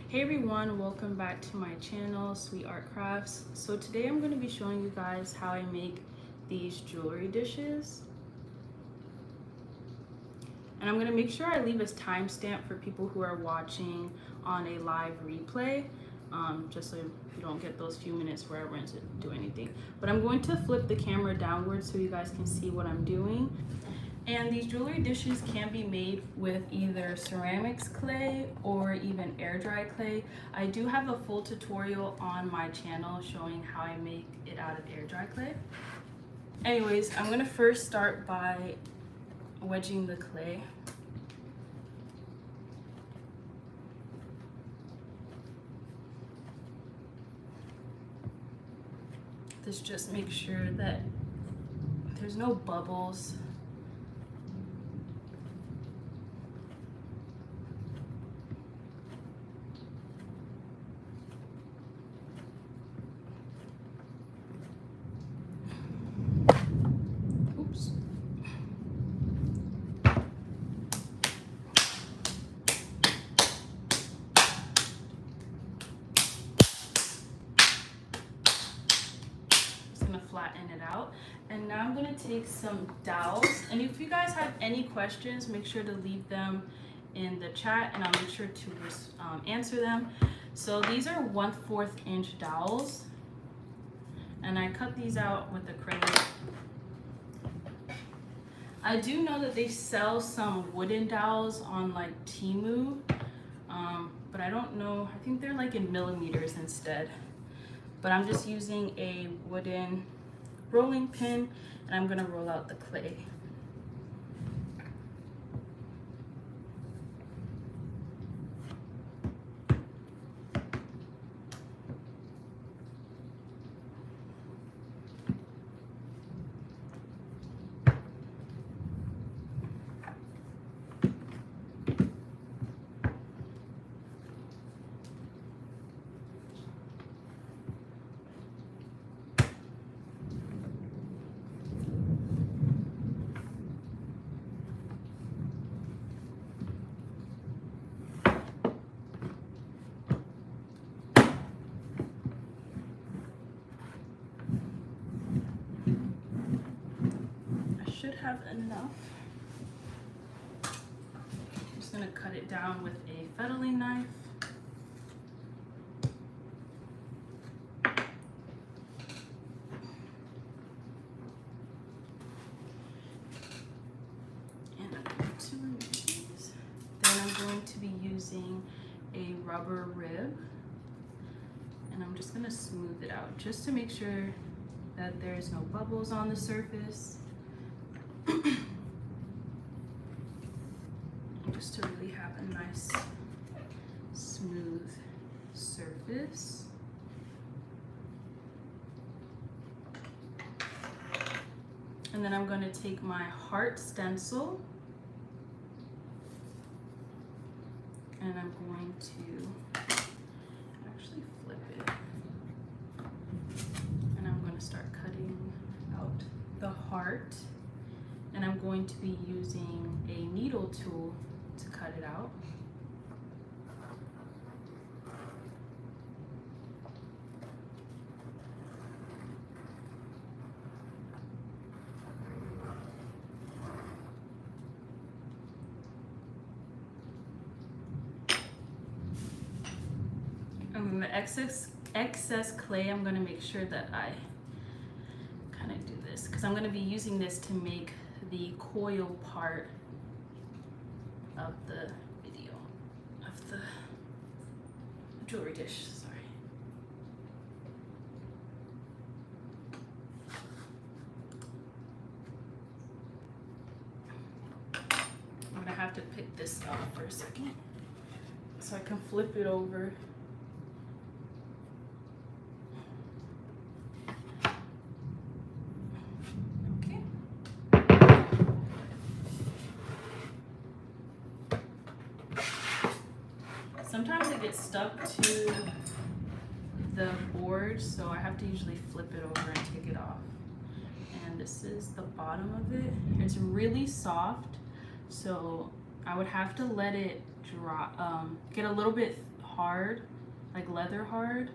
Hey everyone, welcome back to my channel, Sweet Art Crafts. So today I'm going to be showing you guys how I make these jewelry dishes. And I'm going to make sure I leave a timestamp for people who are watching on a live replay, just so you don't get those few minutes where I went to do anything. But I'm going to flip the camera downwards so you guys can see what I'm doing. And these jewelry dishes can be made with either ceramics clay or even air dry clay. I do have a full tutorial on my channel showing how I make it out of air dry clay. Anyways, I'm gonna first start by wedging the clay. This just makes sure that there's no bubbles. Flatten it out, and now I'm going to take some dowels, and if you guys have any questions, make sure to leave them in the chat and I'll make sure to answer them. So these are 1/4 inch dowels, and I cut these out with acrylic. I do know that they sell some wooden dowels on like Temu, but I don't know, I think they're like in millimeters instead. But I'm just using a wooden rolling pin, and I'm going to roll out the clay. Should have enough. I'm just going to cut it down with a fettling knife. And I'm going to remove these. Then I'm going to be using a rubber rib, and I'm just going to smooth it out just to make sure that there's no bubbles on the surface. Just to really have a nice smooth surface. And then I'm going to take my heart stencil, and I'm going to actually flip it, and I'm going to start cutting out the heart. And I'm going to be using a needle tool to cut it out. And then the excess clay, I'm going to make sure that I kind of do this, because I'm going to be using this to make the coil part of the video, of the jewelry dish, sorry. I'm gonna have to pick this up for a second so I can flip it over. Sometimes it gets stuck to the board, so I have to usually flip it over and take it off. And this is the bottom of it. It's really soft, so I would have to let it dry, get a little bit hard, like leather hard,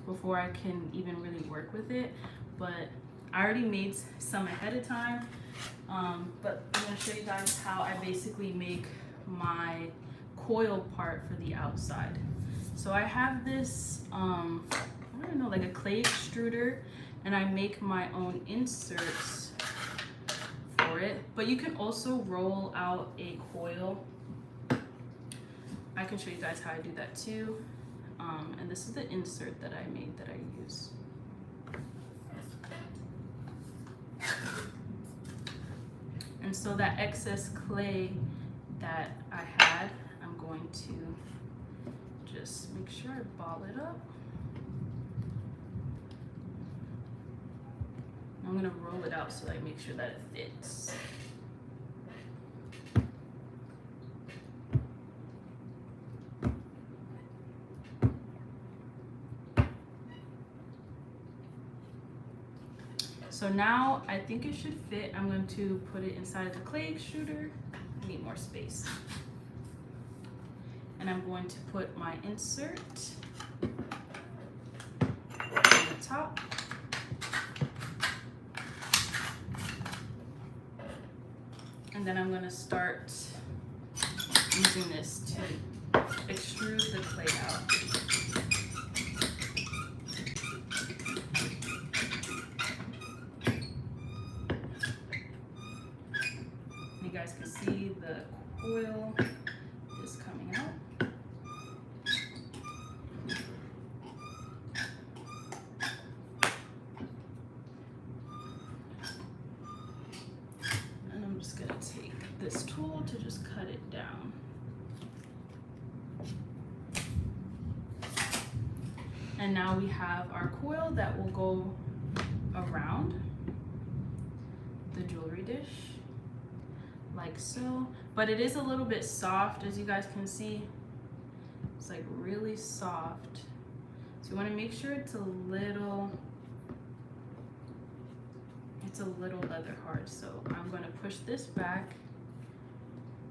before I can even really work with it. But I already made some ahead of time. But I'm gonna show you guys how I basically make my coil part for the outside. So I have this, I don't know, like a clay extruder, and I make my own inserts for it. But you can also roll out a coil. I can show you guys how I do that too. And this is the insert that I made that I use. And so that excess clay that I had, I'm going to just make sure I ball it up. I'm gonna roll it out so I make sure that it fits. So now I think it should fit. I'm going to put it inside of the clay extruder. I need more space. And I'm going to put my insert on the top. And then I'm going to start using this to extrude the clay out. You guys can see the coil is coming out. And I'm just gonna take this tool to just cut it down. And now we have our coil that will go around the jewelry dish, like so. But it is a little bit soft, as you guys can see. It's like really soft. So you want to make sure it's a little leather hard. So I'm going to push this back,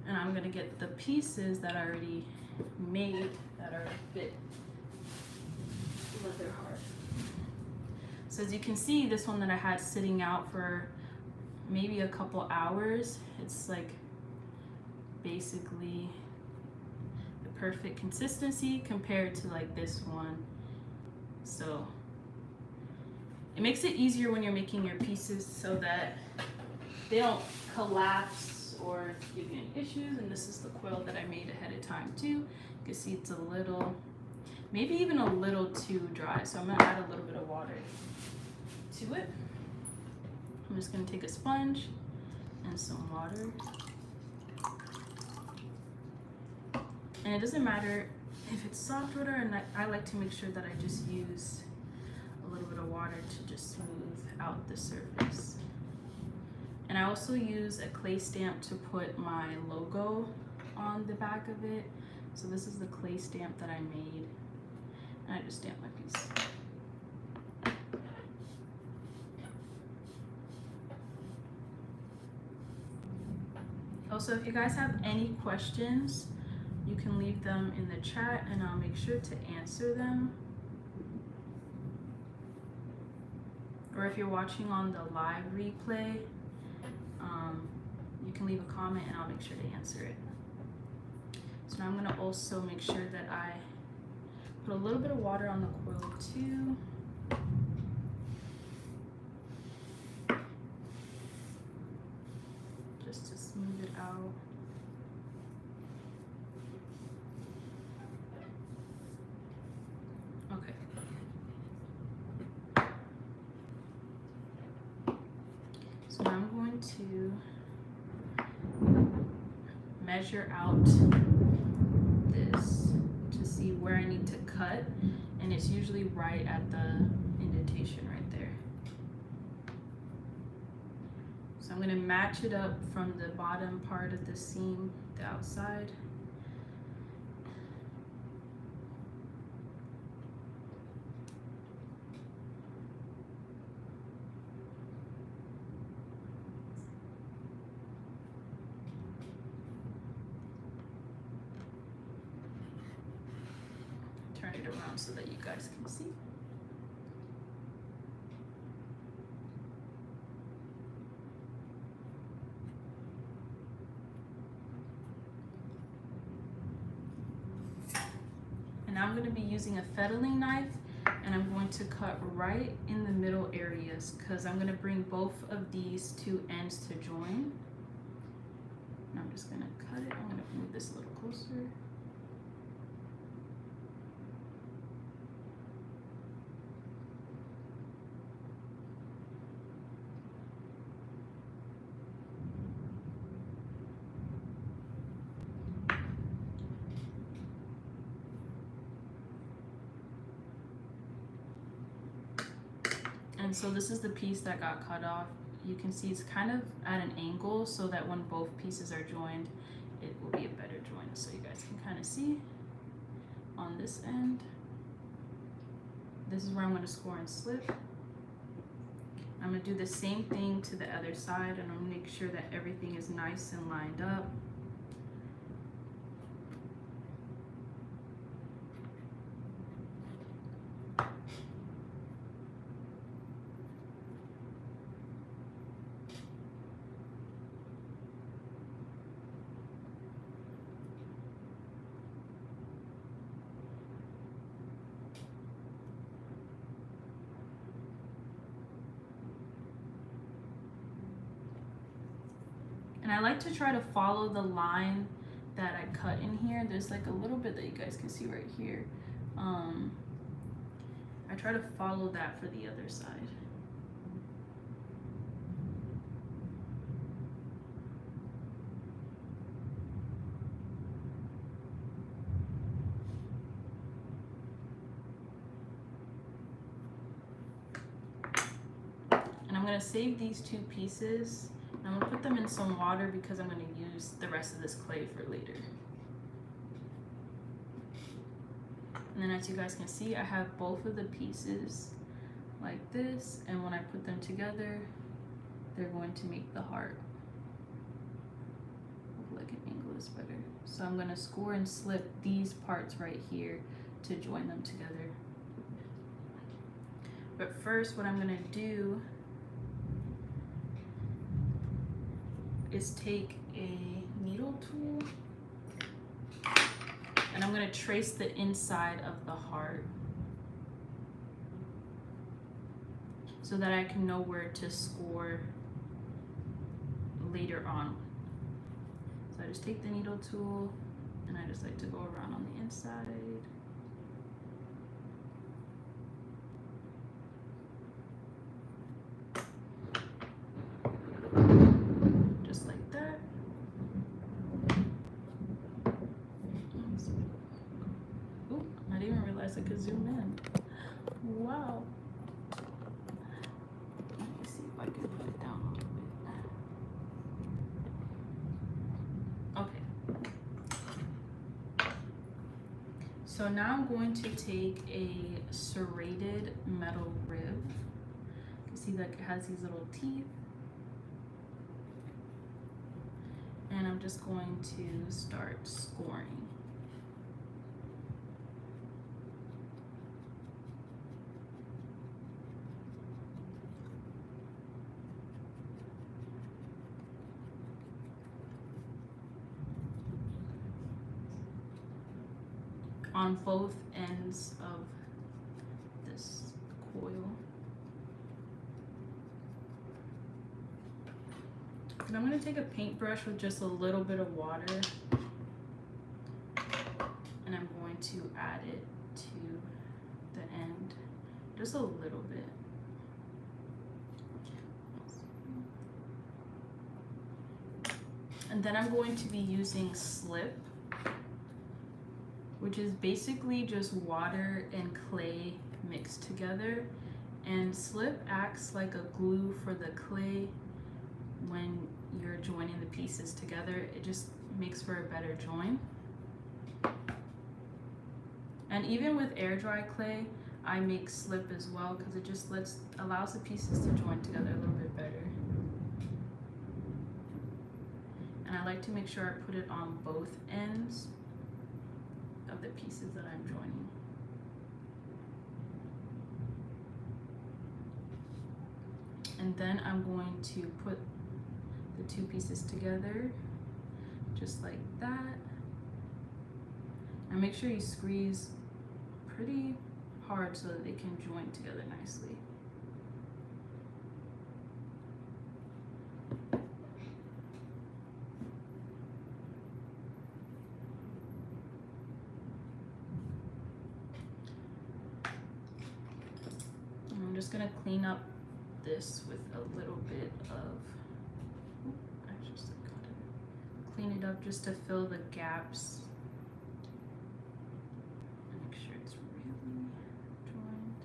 and I'm going to get the pieces that I already made that are a bit leather hard. So as you can see, this one that I had sitting out for maybe a couple hours, it's like basically the perfect consistency compared to like this one. So it makes it easier when you're making your pieces so that they don't collapse or give you any issues. And this is the coil that I made ahead of time too. You can see it's a little, maybe even a little too dry. So I'm gonna add a little bit of water to it. I'm just gonna take a sponge and some water. And it doesn't matter if it's soft water, and I like to make sure that I just use a little bit of water to just smooth out the surface. And I also use a clay stamp to put my logo on the back of it. So this is the clay stamp that I made, and I just stamp my piece. Also, if you guys have any questions, you can leave them in the chat and I'll make sure to answer them. Or if you're watching on the live replay, you can leave a comment and I'll make sure to answer it. So now I'm gonna also make sure that I put a little bit of water on the coil too. Just to smooth it out. Okay. So now I'm going to measure out this to see where I need to cut, and it's usually right at the indentation right there. So I'm going to match it up from the bottom part of the seam, the outside. around so that you guys can see. And now I'm going to be using a fettling knife, and I'm going to cut right in the middle areas because I'm going to bring both of these two ends to join. And I'm just going to cut it. I'm going to move this a little closer. And so this is the piece that got cut off. You can see it's kind of at an angle so that when both pieces are joined, it will be a better joint. So you guys can kind of see on this end. This is where I'm going to score and slip. I'm going to do the same thing to the other side, and I'm going to make sure that everything is nice and lined up. And I like to try to follow the line that I cut in here. There's like a little bit that you guys can see right here. I try to follow that for the other side. And I'm going to save these two pieces. I'm going to put them in some water because I'm going to use the rest of this clay for later. And then as you guys can see, I have both of the pieces like this, and when I put them together, they're going to make the heart. Like an angle is better. So I'm going to score and slip these parts right here to join them together. But first, what I'm going to do is take a needle tool, and I'm going to trace the inside of the heart so that I can know where to score later on. So I just take the needle tool and I just like to go around on the inside. I could zoom in. Wow. Let me see if I can put it down a little bit. Okay. So now I'm going to take a serrated metal rib. You can see that it has these little teeth. And I'm just going to start scoring. On both ends of this coil. And I'm going to take a paintbrush with just a little bit of water, and I'm going to add it to the end, just a little bit. And then I'm going to be using slip, which is basically just water and clay mixed together. And slip acts like a glue for the clay when you're joining the pieces together. It just makes for a better join. And even with air dry clay, I make slip as well because it just allows the pieces to join together a little bit better. And I like to make sure I put it on both ends of the pieces that I'm joining. And then I'm going to put the two pieces together just like that. And make sure you squeeze pretty hard so that they can join together nicely. And I'm just gonna clean up this with a little bit of, I just gotta clean it up just to fill the gaps. Make sure it's really joined.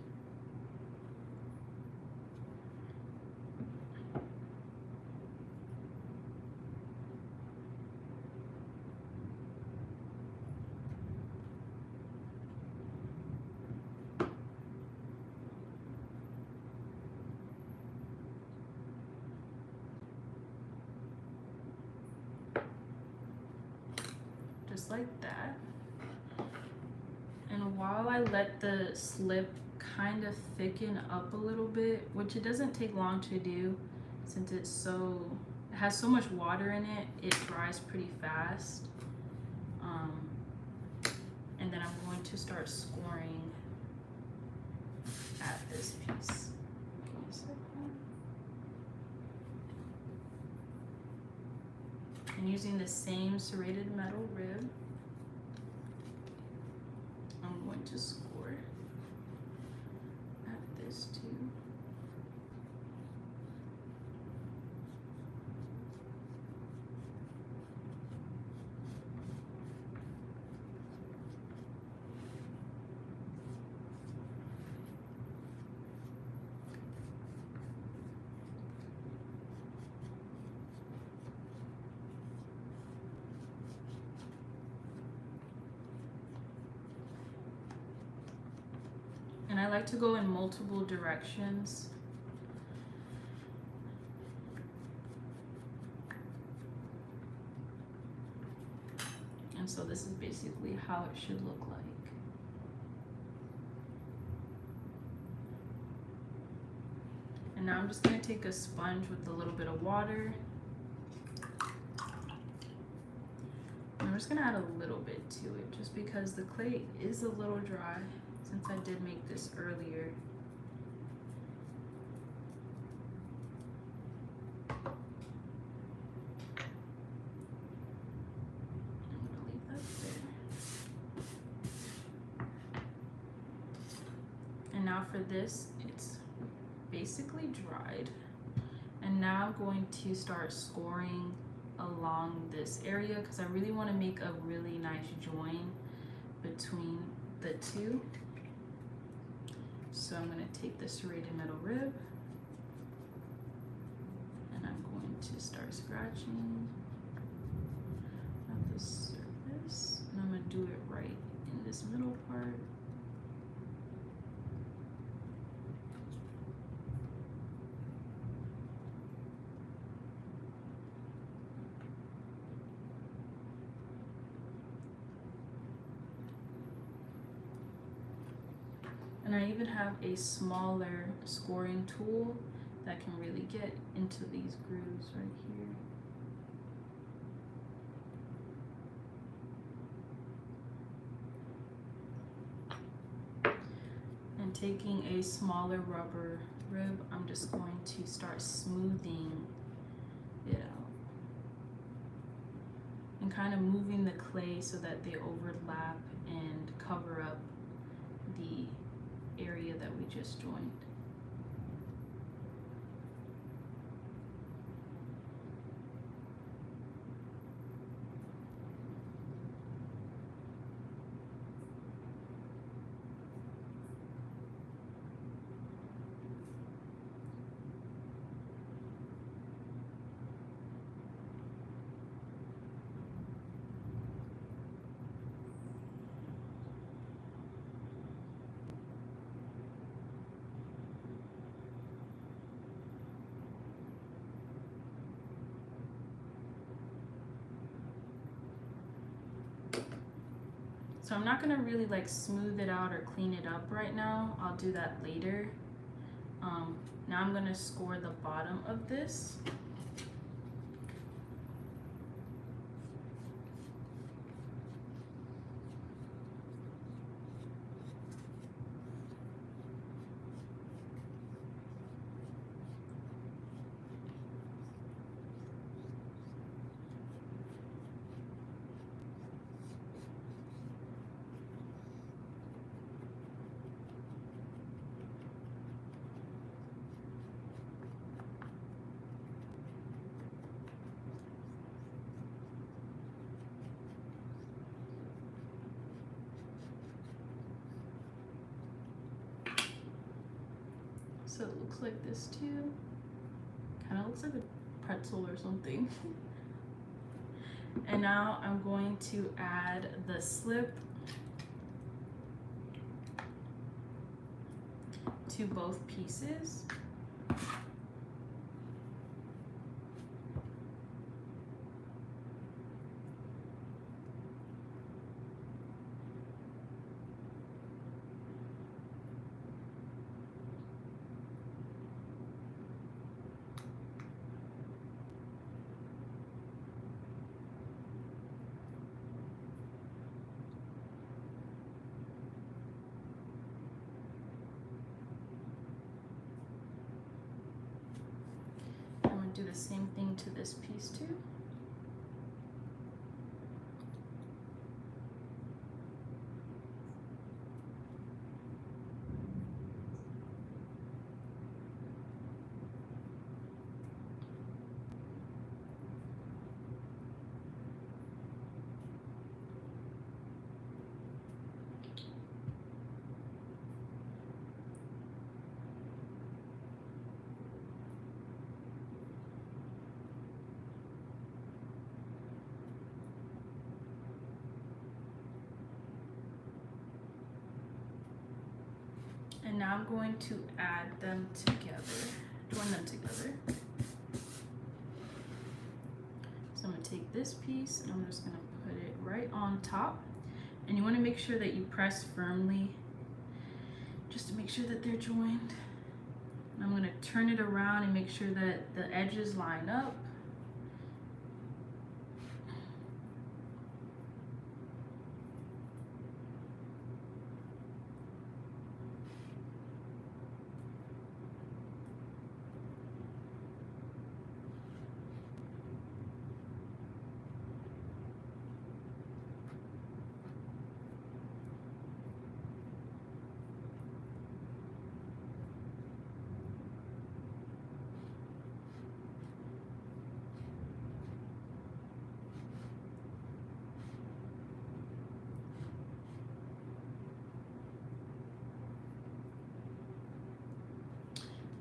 Just like that. And while I let the slip kind of thicken up a little bit, which it doesn't take long to do since it has so much water in it, it dries pretty fast. And then I'm going to start scoring at this piece. Give me a second. And using the same serrated metal rib, I'm going to score at this too. And I like to go in multiple directions. And so this is basically how it should look like. And now I'm just going to take a sponge with a little bit of water. And I'm just going to add a little bit to it just because the clay is a little dry. Since I did make this earlier. I'm gonna leave that there. And now for this, it's basically dried. And now I'm going to start scoring along this area because I really want to make a really nice join between the two. So I'm going to take the serrated metal rib and I'm going to start scratching at the surface. And I'm going to do it right in this middle part. And I even have a smaller scoring tool that can really get into these grooves right here. And taking a smaller rubber rib, I'm just going to start smoothing it out. And kind of moving the clay so that they overlap and cover up the area that we just joined. So I'm not gonna really like smooth it out or clean it up right now. I'll do that later. Now I'm gonna score the bottom of this. So it looks like this too. Kind of looks like a pretzel or something. And now I'm going to add the slip to both pieces. Do the same thing to this piece too. And now I'm going to add them together, join them together. So I'm gonna take this piece and I'm just gonna put it right on top. And you wanna make sure that you press firmly just to make sure that they're joined. And I'm gonna turn it around and make sure that the edges line up.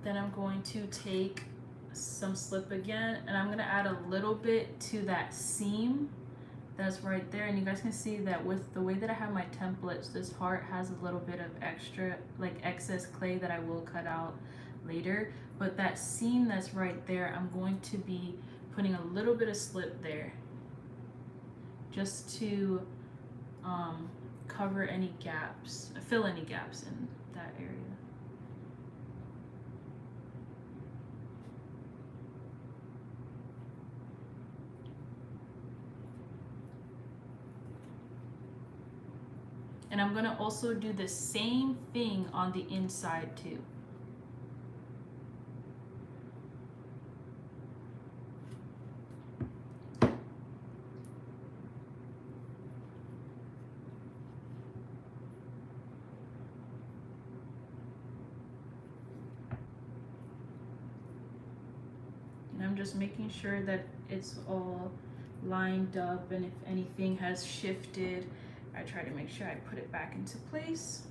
Then I'm going to take some slip again and I'm gonna add a little bit to that seam that's right there. And you guys can see that with the way that I have my templates, this heart has a little bit of extra, like excess clay that I will cut out later. But that seam that's right there, I'm going to be putting a little bit of slip there just to cover any gaps, fill any gaps in that area. And I'm gonna also do the same thing on the inside too. And I'm just making sure that it's all lined up, and if anything has shifted, I try to make sure I put it back into place.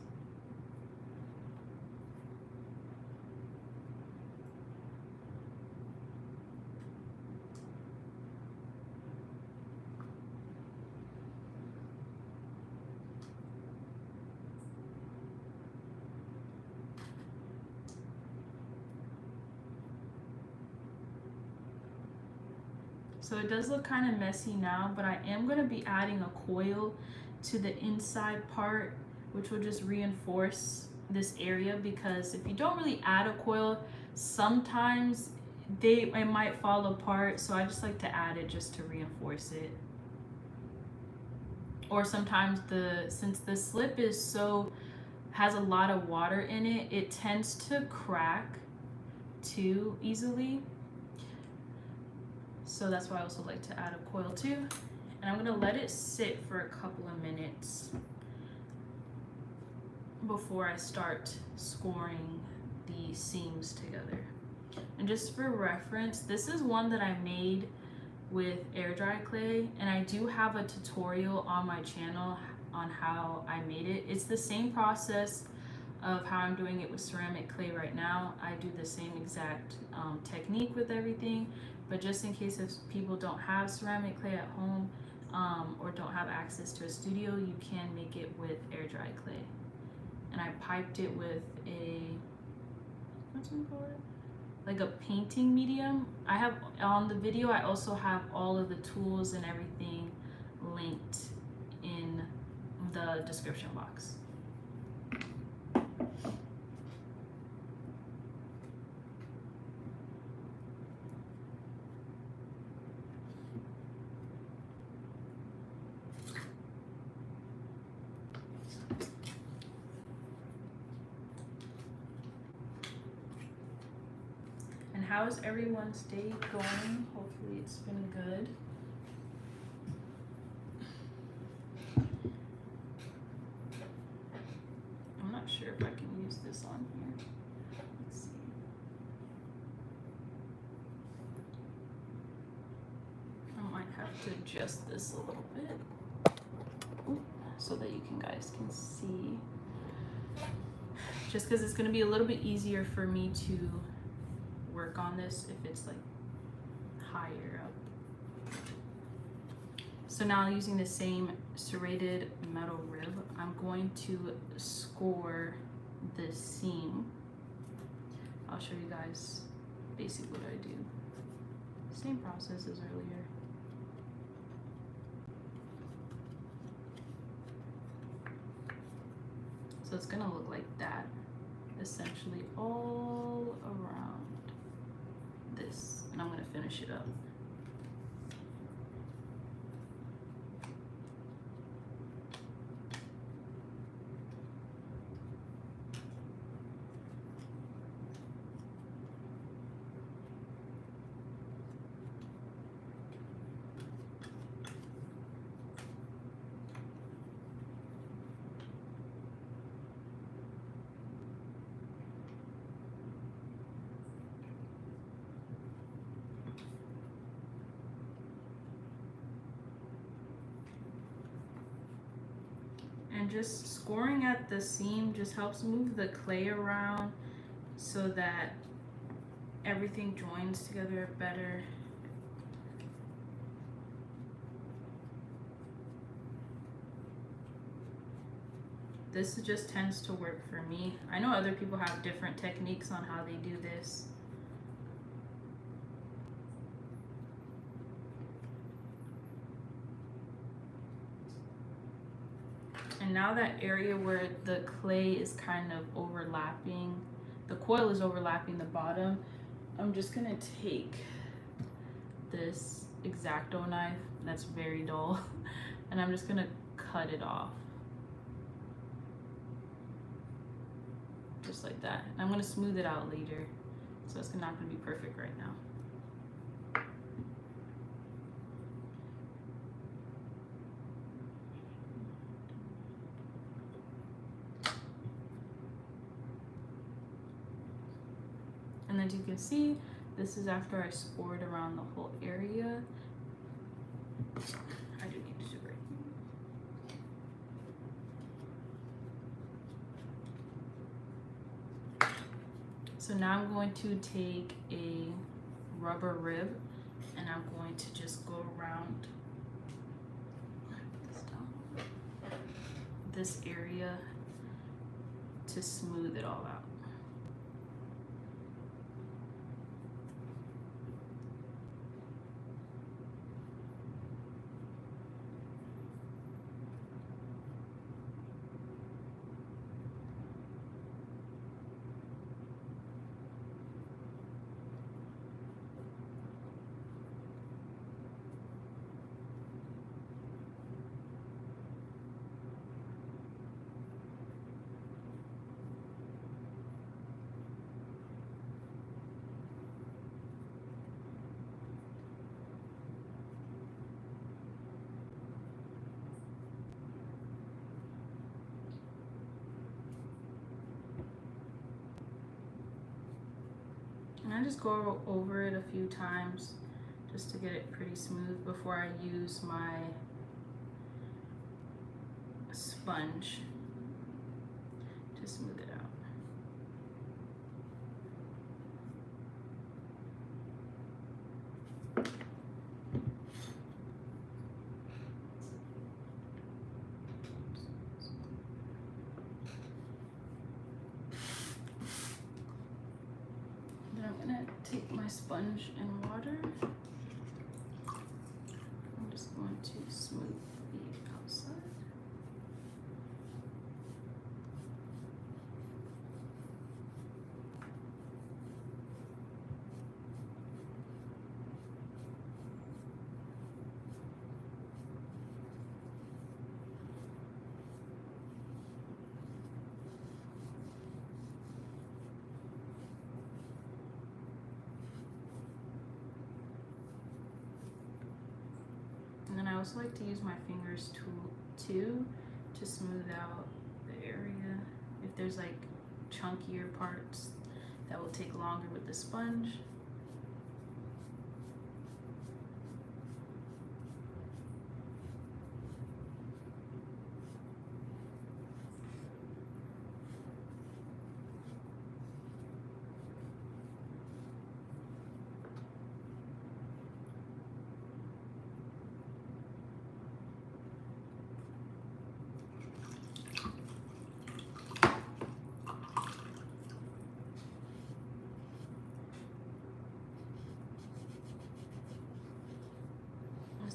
So it does look kind of messy now, but I am going to be adding a coil to the inside part, which will just reinforce this area, because if you don't really add a coil, sometimes it might fall apart. So I just like to add it just to reinforce it. Or sometimes since the slip has a lot of water in it, it tends to crack too easily. So that's why I also like to add a coil too. And I'm gonna let it sit for a couple of minutes before I start scoring the seams together. And just for reference, this is one that I made with air dry clay, and I do have a tutorial on my channel on how I made it. It's the same process of how I'm doing it with ceramic clay right now. I do the same exact technique with everything, but just in case if people don't have ceramic clay at home or don't have access to a studio, you can make it with air dry clay. And I piped it with what's it called? Like a painting medium. I have on the video, I also have all of the tools and everything linked in the description box. How is everyone's day going? Hopefully it's been good. I'm not sure if I can use this on here. Let's see. I might have to adjust this a little bit so that you guys can see. Just because it's going to be a little bit easier for me to work on this if it's like higher up. So now using the same serrated metal rib, I'm going to score the seam. I'll show you guys basically what I do. Same process as earlier. So it's gonna look like that, essentially all around this, and I'm going to finish it up. And just scoring at the seam just helps move the clay around so that everything joins together better. This just tends to work for me. I know other people have different techniques on how they do this. And now that area where the clay is kind of overlapping, the coil is overlapping the bottom, I'm just gonna take this X-Acto knife that's very dull and I'm just gonna cut it off. Just like that. And I'm gonna smooth it out later, so it's not gonna be perfect right now. And as you can see, this is after I scored around the whole area. I do need to do it. So now I'm going to take a rubber rib and I'm going to just go around this area to smooth it all out. I just go over it a few times just to get it pretty smooth before I use my sponge to smooth it out. Then I'm gonna take my sponge and water. I'm just going to smooth the outside. And then I also like to use my fingers too to smooth out the area. If there's like chunkier parts that will take longer with the sponge.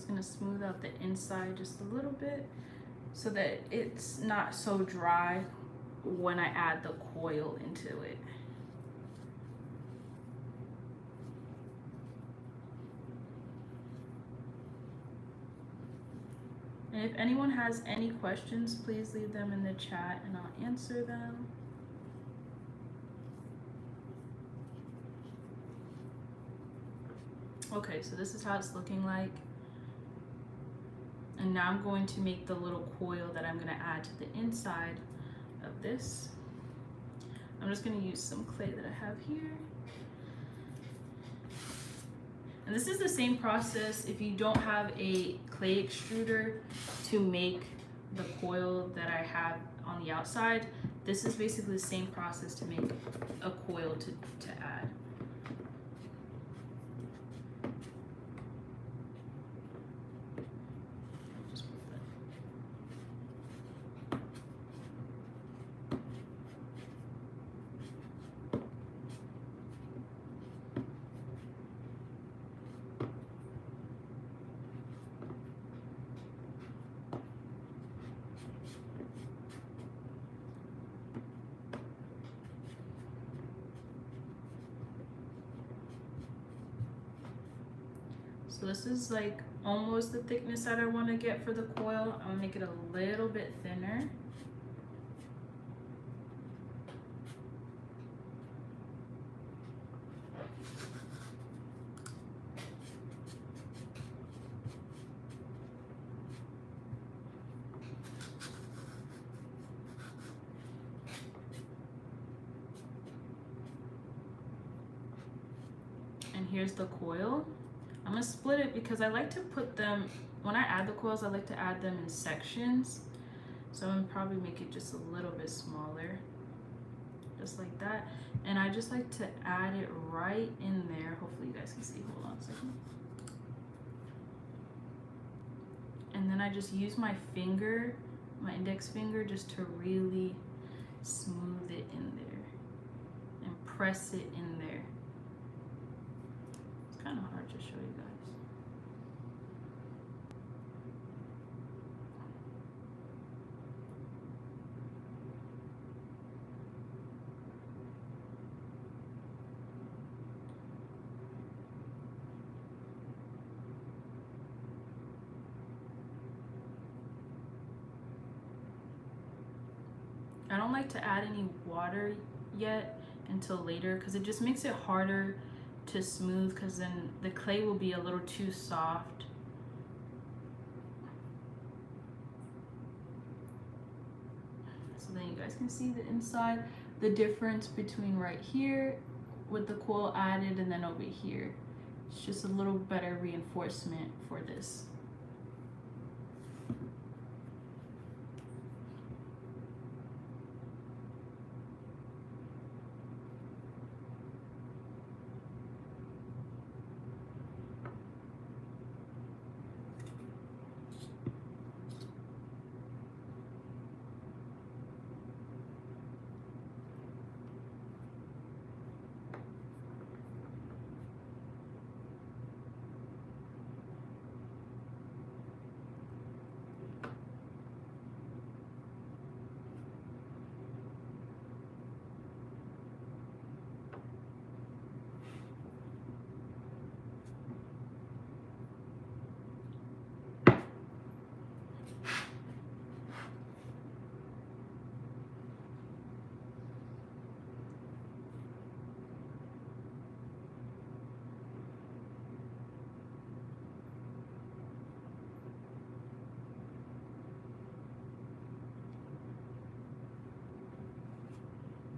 Going to smooth out the inside just a little bit so that it's not so dry when I add the coil into it. And if anyone has any questions, please leave them in the chat and I'll answer them. Okay, so this is how it's looking like. And now I'm going to make the little coil that I'm going to add to the inside of this. I'm just going to use some clay that I have here. And this is the same process if you don't have a clay extruder to make the coil that I have on the outside. This is basically the same process to make a coil to add. So this is like almost the thickness that I want to get for the coil. I'm gonna make it a little bit thinner. And here's the coil. I'm gonna split it because I like to put them, when I add the coils, I like to add them in sections. So I'm gonna probably make it just a little bit smaller, just like that. And I just like to add it right in there. Hopefully you guys can see, hold on a second. And then I just use my finger, my index finger, just to really smooth it in there and press it in there. It's kind of hard to show you guys. I don't like to add any water yet until later because it just makes it harder to smooth, because then the clay will be a little too soft. So then you guys can see the inside, the difference between right here with the coil added, and then over here. It's just a little better reinforcement for this.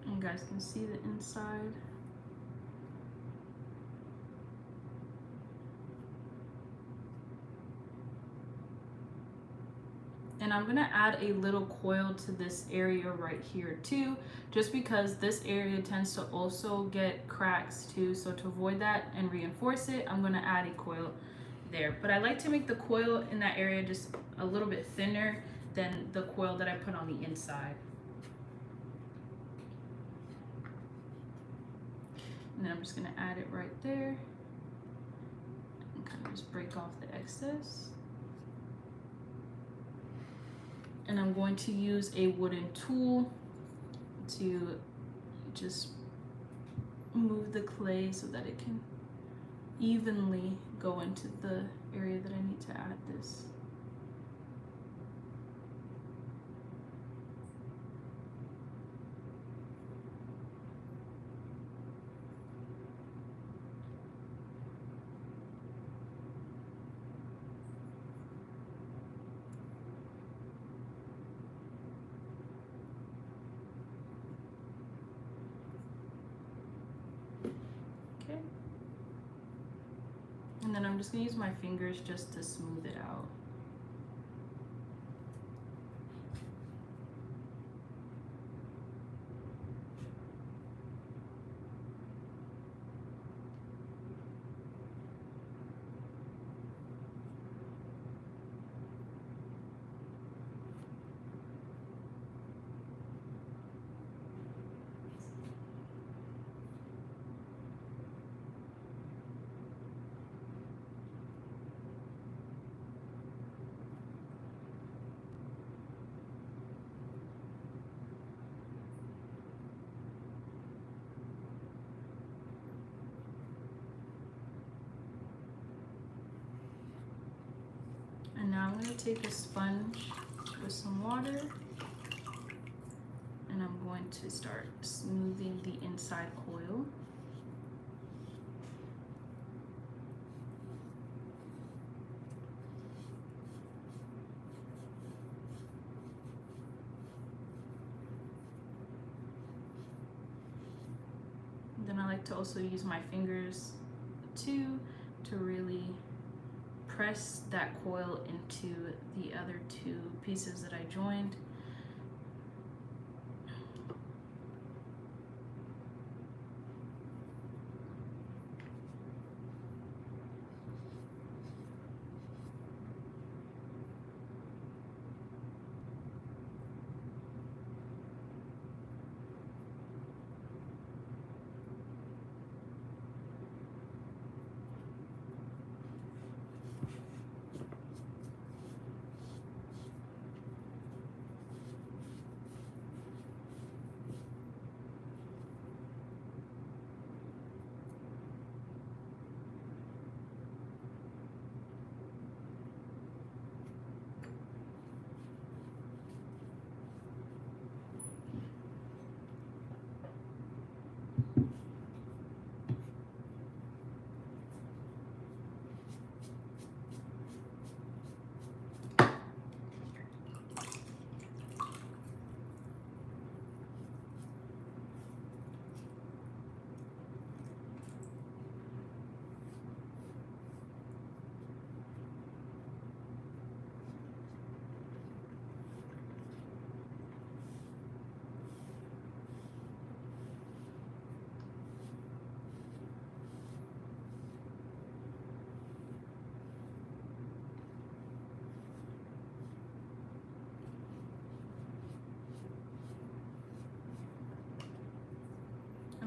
You guys can see the inside. And I'm gonna add a little coil to this area right here too, just because this area tends to also get cracks too. So to avoid that and reinforce it, I'm gonna add a coil there. But I like to make the coil in that area just a little bit thinner than the coil that I put on the inside. And then I'm just gonna add it right there and kind of just break off the excess. And I'm going to use a wooden tool to just move the clay so that it can evenly go into the area that I need to add this. Okay. And then I'm just gonna use my fingers just to smooth it out. And now I'm going to take a sponge with some water and I'm going to start smoothing the inside coil. And then I like to also use my fingers too to really press that coil into the other two pieces that I joined.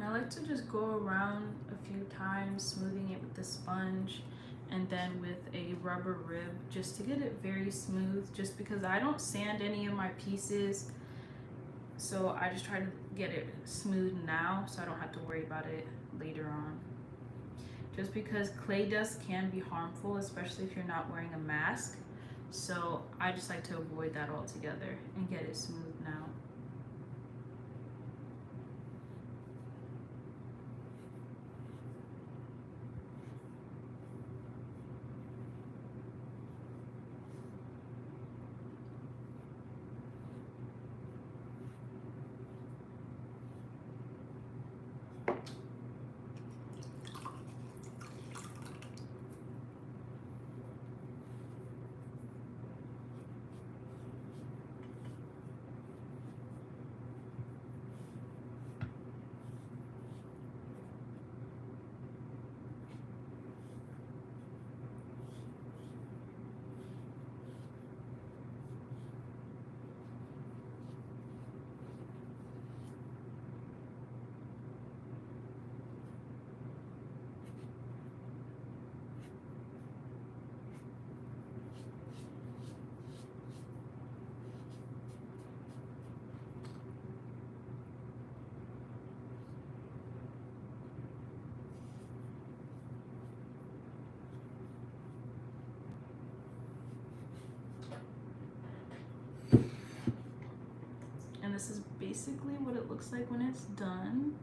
And I like to just go around a few times, smoothing it with the sponge and then with a rubber rib just to get it very smooth, just because I don't sand any of my pieces. So I just try to get it smooth now so I don't have to worry about it later on. Just because clay dust can be harmful, especially if you're not wearing a mask. So I just like to avoid that altogether and get it smooth now. And this is basically what it looks like when it's done.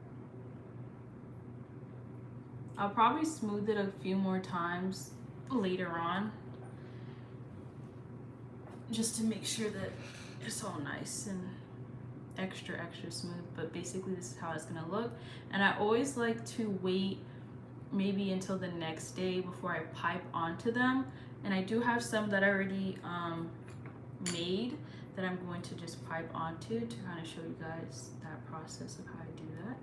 I'll probably smooth it a few more times later on, just to make sure that it's all nice and extra smooth. But basically this is how it's gonna look. And I always like to wait maybe until the next day before I pipe onto them. And I do have some that I already made that I'm going to just pipe onto to kind of show you guys that process of how I do that.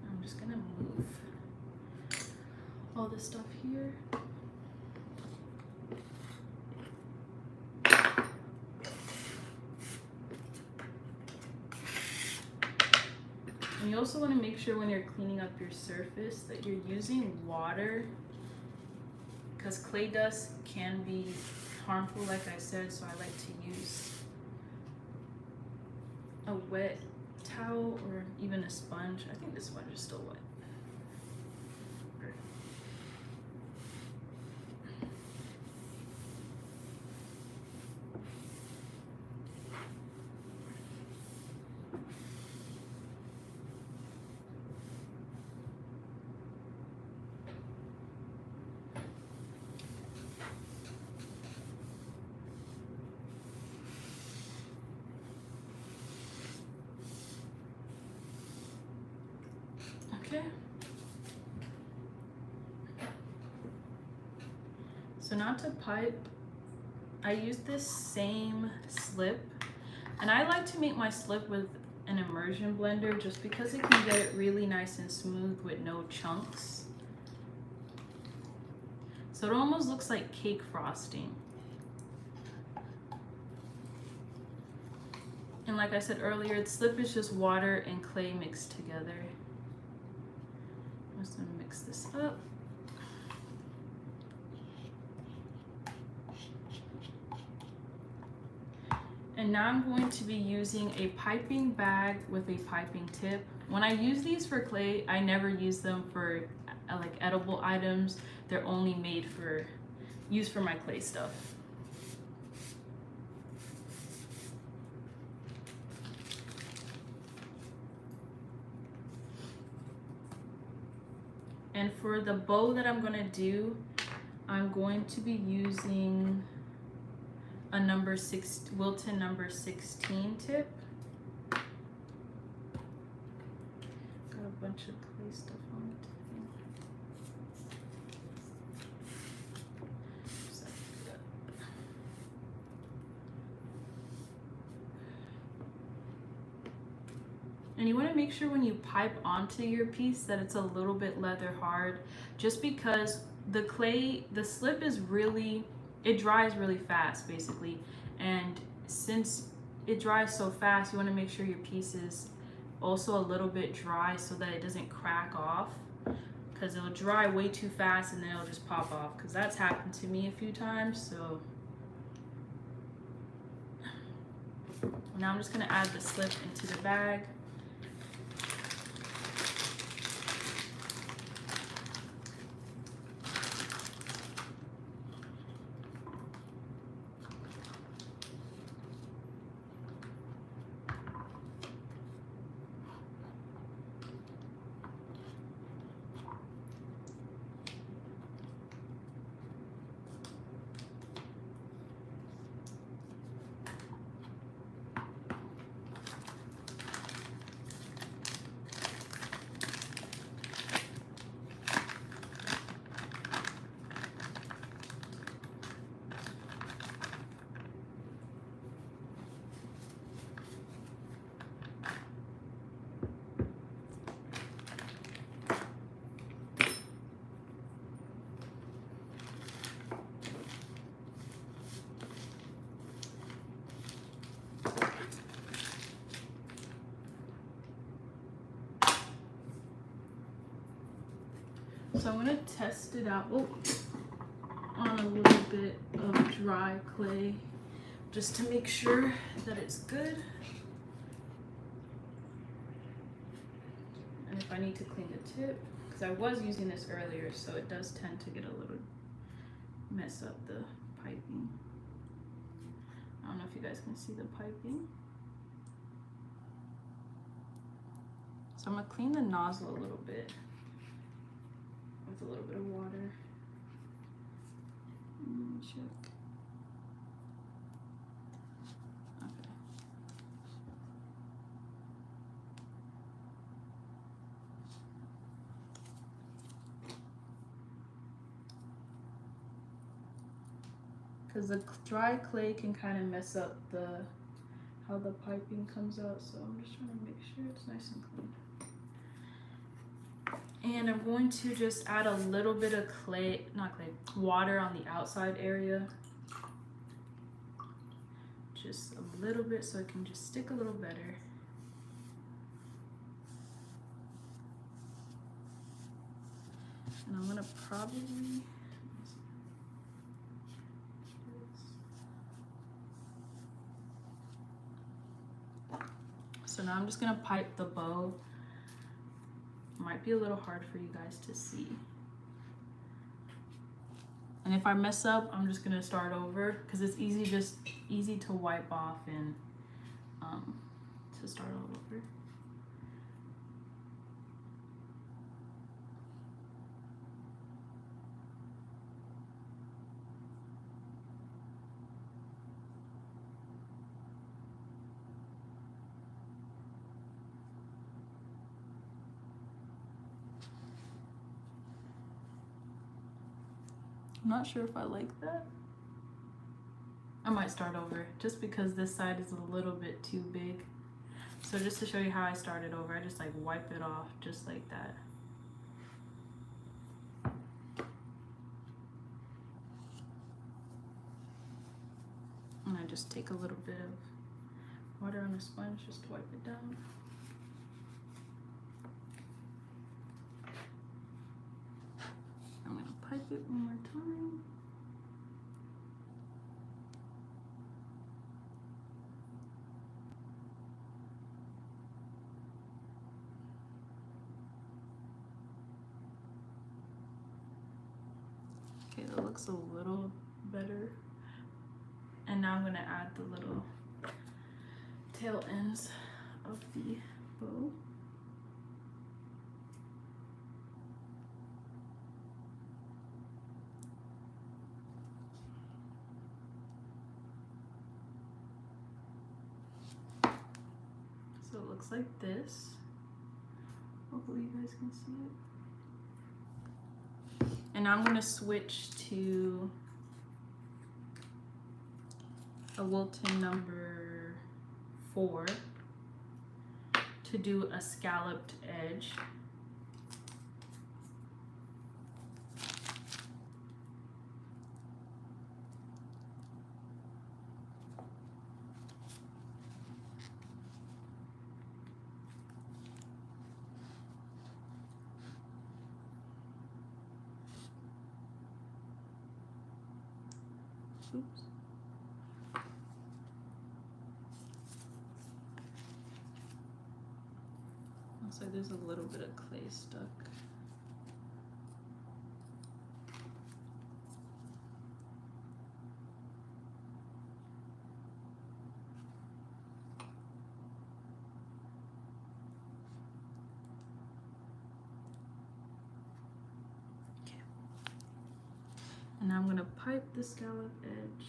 I'm just gonna move all this stuff here. And you also want to make sure when you're cleaning up your surface that you're using water, because clay dust can be harmful, like I said, so I like to use a wet towel or even a sponge. I think this sponge is still wet. Okay. So now to pipe, I use this same slip, and I like to make my slip with an immersion blender just because it can get it really nice and smooth with no chunks. So it almost looks like cake frosting. And like I said earlier, the slip is just water and clay mixed together. I'm just gonna mix this up. And now I'm going to be using a piping bag with a piping tip. When I use these for clay, I never use them for like edible items. They're only made for use for my clay stuff. And for the bow that I'm gonna do, I'm going to be using a Wilton number 16 tip. Got a bunch of clay stuff on it. And you want to make sure when you pipe onto your piece that it's a little bit leather hard, just because the clay, the slip is really, it dries really fast basically. And since it dries so fast, you want to make sure your piece is also a little bit dry so that it doesn't crack off, because it'll dry way too fast and then it'll just pop off, because that's happened to me a few times. So now I'm just going to add the slip into the bag. So I'm going to test it out on a little bit of dry clay just to make sure that it's good. And if I need to clean the tip, because I was using this earlier, so it does tend to get a little, mess up the piping. I don't know if you guys can see the piping. So I'm going to clean the nozzle a little bit with a little bit of water. Check. Okay. Because the dry clay can kind of mess up how the piping comes out, so I'm just trying to make sure it's nice and clean. And I'm going to just add a little bit of water on the outside area. Just a little bit so it can just stick a little better. And I'm gonna probably, so now I'm just gonna pipe the bow. Might be a little hard for you guys to see. And if I mess up, I'm just gonna start over, because it's easy to wipe off and to start all over. I'm not sure if I like that. I might start over just because this side is a little bit too big. So just to show you how I started over, I just like wipe it off just like that. And I just take a little bit of water on a sponge just to wipe it down. I'm gonna pipe it one more time. Okay, that looks a little better. And now I'm gonna add the little tail ends of the bow. So it looks like this. Hopefully you guys can see it. And now I'm going to switch to a Wilton number 4 to to do a scalloped edge. Oops. Looks like there's a little bit of clay stuck. Okay. And now I'm going to pipe the scallop edge.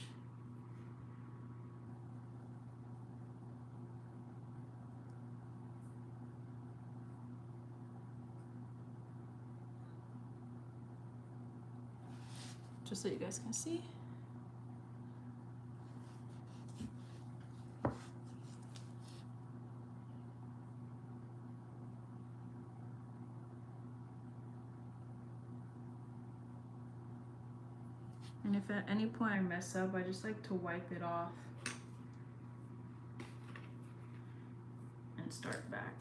Just so you guys can see. And if at any point I mess up, I just like to wipe it off and start back.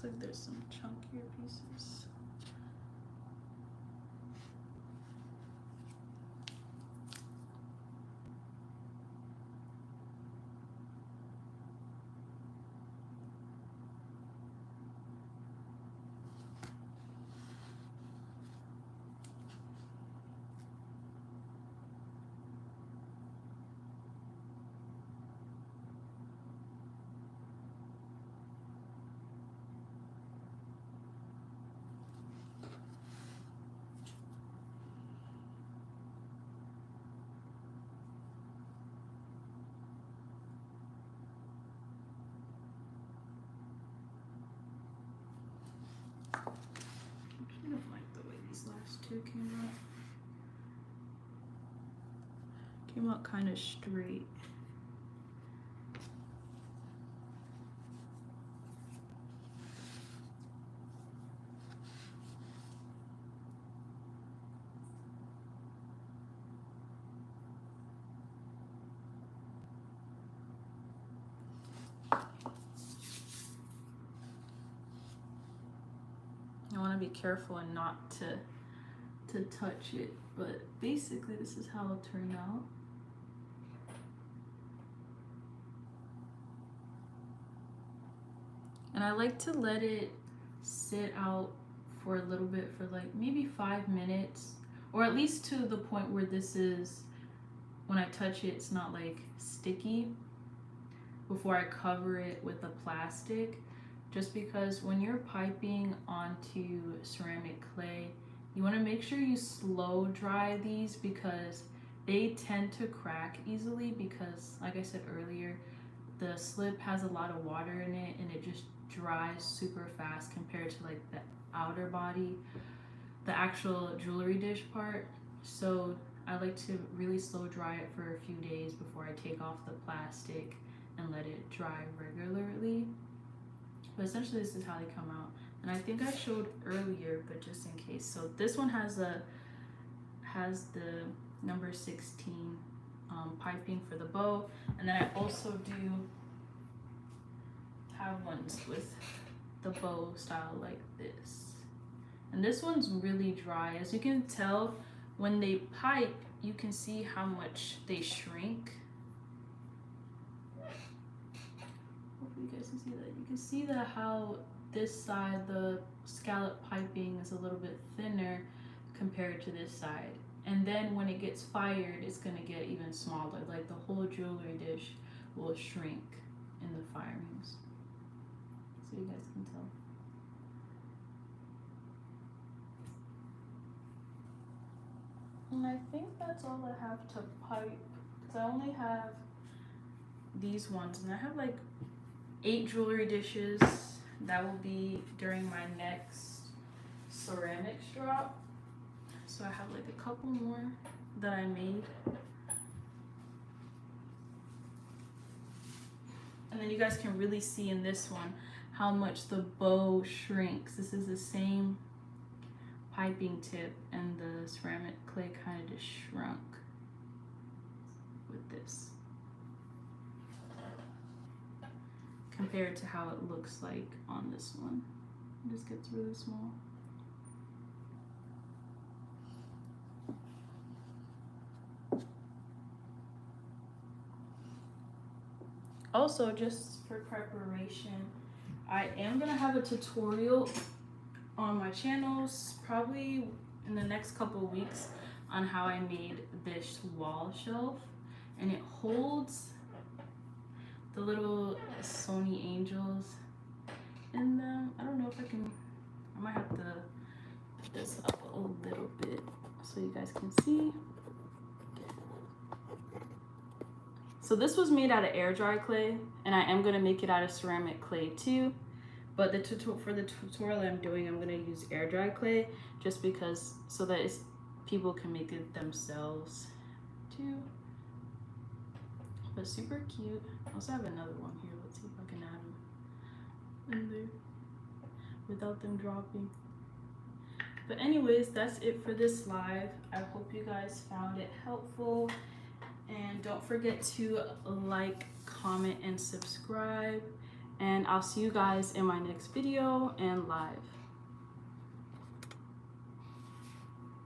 Looks like there's some chunkier pieces. I don't like the way these last two came out. Came out kind of straight. I want to be careful and not to touch it, but basically this is how it'll turn out. And I like to let it sit out for a little bit, for like maybe 5 minutes, or at least to the point where this is, when I touch it, it's not like sticky, before I cover it with the plastic. Just because when you're piping onto ceramic clay, you want to make sure you slow dry these, because they tend to crack easily because, like I said earlier, the slip has a lot of water in it and it just dries super fast compared to like the outer body, the actual jewelry dish part. So I like to really slow dry it for a few days before I take off the plastic and let it dry regularly. But essentially this is how they come out. And I think I showed earlier, but just in case. So this one has the number 16 piping for the bow, and then I also do have ones with the bow style like this. And this one's really dry. As you can tell, when they pipe, you can see how much they shrink. Hopefully you guys can see that. You can see that how this side, the scallop piping is a little bit thinner compared to this side. And then when it gets fired, it's gonna get even smaller. Like the whole jewelry dish will shrink in the firings. So you guys can tell. And I think that's all I have to pipe, because I only have these ones, and I have like 8 jewelry dishes. That will be during my next ceramics drop. So I have like a couple more that I made. And then you guys can really see in this one how much the bow shrinks. This is the same piping tip, and the ceramic clay kind of just shrunk with this compared to how it looks like on this one. It just gets really small. Also, just for preparation, I am gonna have a tutorial on my channels probably in the next couple of weeks on how I made this wall shelf, and it holds the little Sony angels in them. I don't know if I can, I might have to put this up a little bit so you guys can see. So this was made out of air dry clay, and I am gonna make it out of ceramic clay too. But for the tutorial I'm doing, I'm gonna use air dry clay just because, so that people can make it themselves too. But super cute. I also have another one here. Let's see if I can add them in there without them dropping. But anyways, that's it for this live. I hope you guys found it helpful. And don't forget to like, comment, and subscribe. And I'll see you guys in my next video and live.